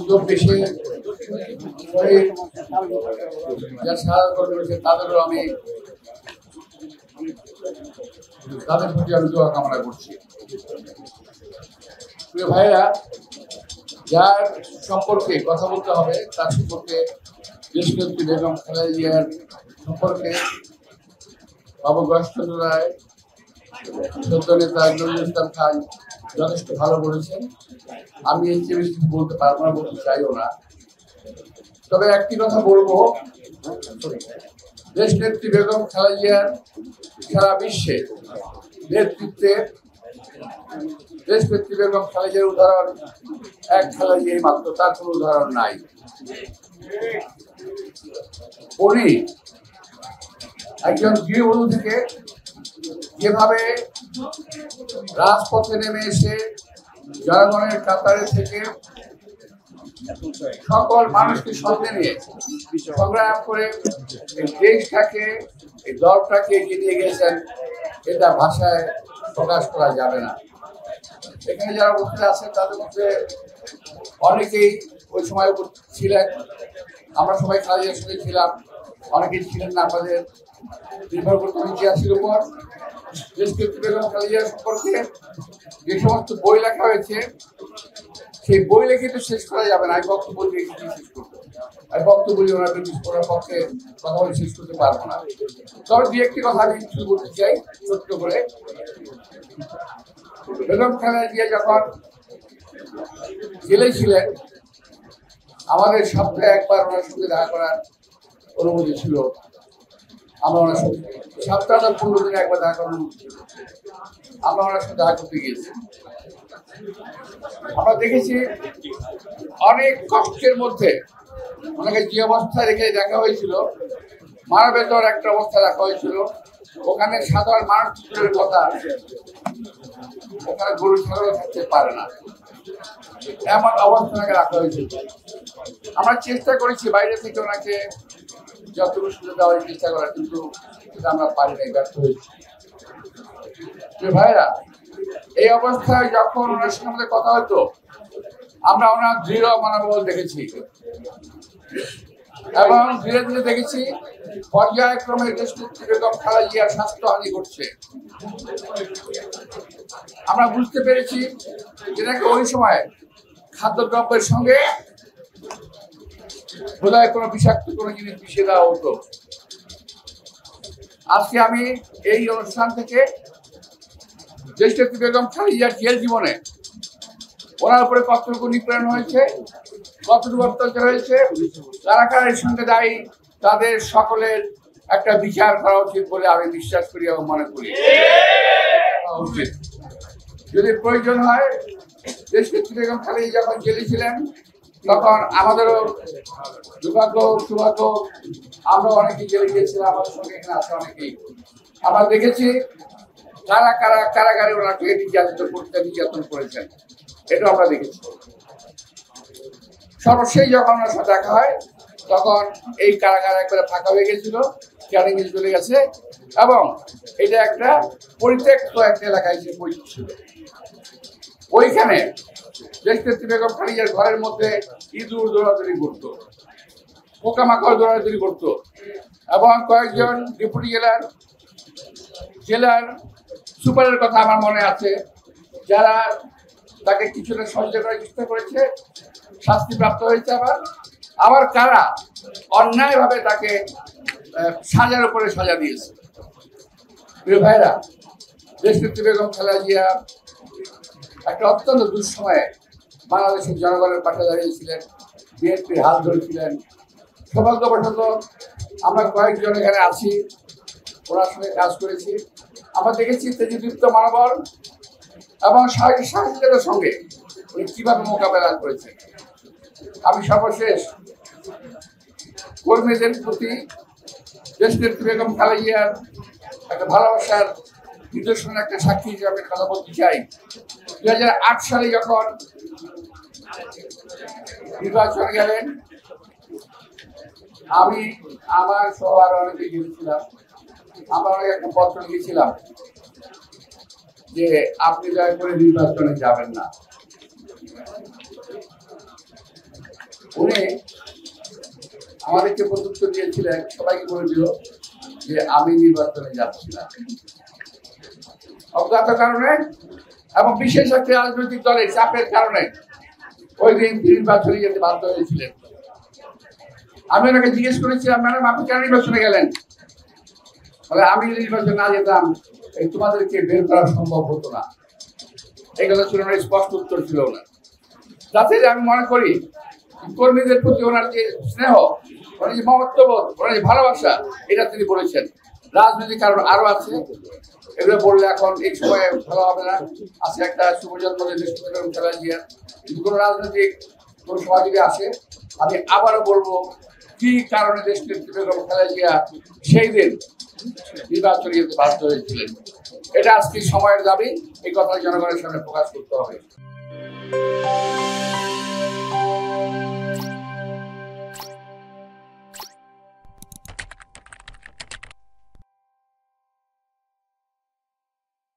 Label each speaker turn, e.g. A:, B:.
A: চব্বিশে যারা শাহাদাত করেছে তাদেরও আমি তাদের প্রতি আমি দোয়া কামনা করছি। প্রিয় ভাইরা, যার সম্পর্কে কথা বলতে হবে তার সম্পর্কে দেশনেত্রী বেগম খালেদা জিয়ার সম্পর্কে বাবু গয়েশচন্দ্র রায়, সদ্য নেতা নজরুল ইসলাম খান যথেষ্ট ভালো বলেছেন। আমি এই চেয়ে বেশি বলতে পারবো না, বলতে চাইও না। তবে একটি কথা বলবো, দেশনেত্রী বেগম খালেদা জিয়ার সারা বিশ্বে নেতৃত্বে দেশনেত্রী বেগম খালেদা জিয়ার উদাহরণ এক খালেদা জিয়াই মাত্র, তার কোনো উদাহরণ নাই। উনি একজন গৃহবধূ থেকে যেভাবে রাজপথে নেমে এসে জনগণের কাতারে থেকে সকল মানুষকে সঙ্গে নিয়ে সংগ্রাম করে এই দেশটাকে, এই দলটাকে এগিয়ে নিয়ে গেছেন, এটা ভাষায় প্রকাশ করা যাবে না। এখানে যারা উপস্থিত আছেন তাদের মধ্যে অনেকেই ওই সময় ছিলেন, আমরা সবাই খালেদার সঙ্গে ছিলাম, অনেকেই ছিলেন না। আমাদের নির্ভর করতে ইতিহাসের উপর দেশনেত্রী বেগম খালেদা জিয়া সম্পর্কে যে সমস্ত বই লেখা হয়েছে, সেই বই লিখে তো শেষ করা যাবে না। আমি বক্তব্য দিয়ে শেষ করবো, আমি বক্তব্য দিয়ে ওনাদের করার পক্ষে কথা বলে শেষ করতে পারবো না। তবে দু একটি কথা আমি শুরু করতে চাই ছোট্ট করে। বেগম খালেদা জিয়া যখন জেলে ছিলেন, আমাদের সপ্তাহে একবার ওনার সঙ্গে দেখা করার অনুমতি ছিল। আমরা ওনার সঙ্গে সপ্তাহে 15 দিনে একবার দেখা করার অনুমতি ছিল। আমরা ওনার সঙ্গে দেখা করতে গিয়েছি। আমরা দেখেছি অনেক কষ্টের মধ্যে ওনাকে যে অবস্থায় রেখে দেখা হয়েছিল, মানবেতর একটা অবস্থা রাখা হয়েছিল। ওখানে সাধারণ মানুষের কথা, ওখানে গরু ছাগল থাকতে পারে না, এমন অবস্থাকে রাখা হয়েছিল। আমরা চেষ্টা করেছি বাইরে থেকে ওনাকে যতটুকু সুযোগ দেওয়ার চেষ্টা করার, কিন্তু সেটা আমরা পারি নাই, ব্যর্থ হয়েছি। ভাইরা, এই অবস্থায় যখন ওনার সঙ্গে আমাদের কথা হতো, আমরা ওনার দৃঢ় মনোবল দেখেছি এবং ধীরে ধীরে দেখেছি পর্যায়ক্রমে দেশনেত্রী বেগম খালেদা জিয়ার স্বাস্থ্যহানি ঘটছে। আমরা বুঝতে পেরেছি যে নাকি ওই সময় খাদ্যদ্রব্যের সঙ্গে বোধহয় কোনো বিষাক্ত কোনো জিনিস মিশিয়ে দেওয়া হতো। আজকে আমি এই অনুষ্ঠান থেকে দেশনেত্রী বেগম খালেদা জিয়ার জেল জীবনে ওনার উপরে কতটুকু নিপীড়ন হয়েছে, কতটুকু অত্যাচার হয়েছে, কারা কারা এর সঙ্গে দায়ী, তাদের সকলের একটা বিচার করা উচিত বলে আমি বিশ্বাস করি এবং মনে করি। উচিত যদি প্রয়োজন হয়, দেশনেত্রী বেগম খালেদা যখন জেলে ছিলেন তখন আমাদেরও দুর্ভাগ্য সৌভাগ্য, আমরা অনেকেই জেলে গিয়েছিলাম, আমাদের সঙ্গে এখানে আছে অনেকেই। আমরা দেখেছি কারা কারা কারাগারে ওনাকে নির্যাতন করেছেন, এটা আমরা দেখেছি। সর্বশেষ যখন ওনার সাথে দেখা হয় তখন এই কারাগার একবারে ফাঁকা হয়ে গেছিল, ক্যানিং চলে গেছে এবং এটা একটা পরিত্যক্ত একটা এলাকায় যে পরিচিত ছিল। ওইখানে দেশনেত্রী বেগম খালেদা জিয়ার ঘরের মধ্যে ইঁদুর দৌড়াদৌড়ি করতো, পোকামাকড় দৌড়াদৌড়ি করতো এবং কয়েকজন ডেপুটি জেলার সুপারের কথা আমার মনে আছে, যারা তাকে কিছুটা সহযোগিতা করার চেষ্টা করেছে, শাস্তিপ্রাপ্ত হয়েছে। আবার কারা অন্যায়ভাবে তাকে সাজার উপরে সাজা দিয়েছে। প্রিয় ভাইরা, দেশনেত্রী বেগম খালেদা জিয়া একটা অত্যন্ত দুঃসময়ে বাংলাদেশের জনগণের পাশে দাঁড়িয়েছিলেন, বিএনপির হাত ধরেছিলেন। সৌভাগ্যবশত আমরা কয়েকজন এখানে আছি, ওনার সঙ্গে কাজ করেছি। আমরা দেখেছি তেজদীপ্ত মনোবল এবং সাহসিকতার সঙ্গে উনি কিভাবে মোকাবেলা করেছেন। আমি সর্বশেষ কর্মীদের প্রতি দেশনেত্রী বেগম খালেদা জিয়ার একটা ভালোবাসার নিদর্শনের একটা সাক্ষী হিসাবে কথা বলতে চাই। 2008 সালে যখন নির্বাচন গেলেন, আমি আমার সহ আরো অনেকে গিয়েছিলাম, আমরা অনেক একটা পত্র লিখেছিলাম যে আপনি দয়া করে নির্বাচনে যাবেন না। উনি আমাদেরকে প্রত্যুত্তর দিয়েছিলেন, সবাইকে বলেছিল যে আমি নির্বাচনে যাচ্ছি না অজ্ঞাত কারণে এবং বিশেষ একটি রাজনৈতিক দলের চাপের কারণে ওই দিন নির্বাচনে যেতে বাধ্য হয়েছিলেন। আমি ওনাকে জিজ্ঞেস করেছিলাম, ম্যাডাম আপনি কেন নির্বাচনে গেলেন? বলে আমি নির্বাচনে না যেতাম তোমাদেরকে বের করা সম্ভব হতো না। এই কথা ছিল ওনার স্পষ্ট উত্তর ছিল না। যাতে আমি মনে করি কর্মীদের প্রতি ওনার যে স্নেহ, ওনার যে মমত্ববোধ, ওনার যে ভালোবাসা, এটা তিনি বলেছেন। রাজনৈতিক কারণ আরো আছে, এগুলো বললে এখন এই সময়ে ভালো হবে না। আছে একটা শুভ জন্মদিন খেলা জিয়া, কিন্তু কোনো রাজনৈতিক কোনো সভা যদি আসে, আমি আবারও বলবো কি কারণে দেশনেত্রী বেগম খালেদা জিয়া সেই দিন নির্বাচনে যেতে বাধ্য হয়েছিলেন। এটা আজকে সময়ের দাবি, এই কথা জনগণের সামনে প্রকাশ করতে হবে।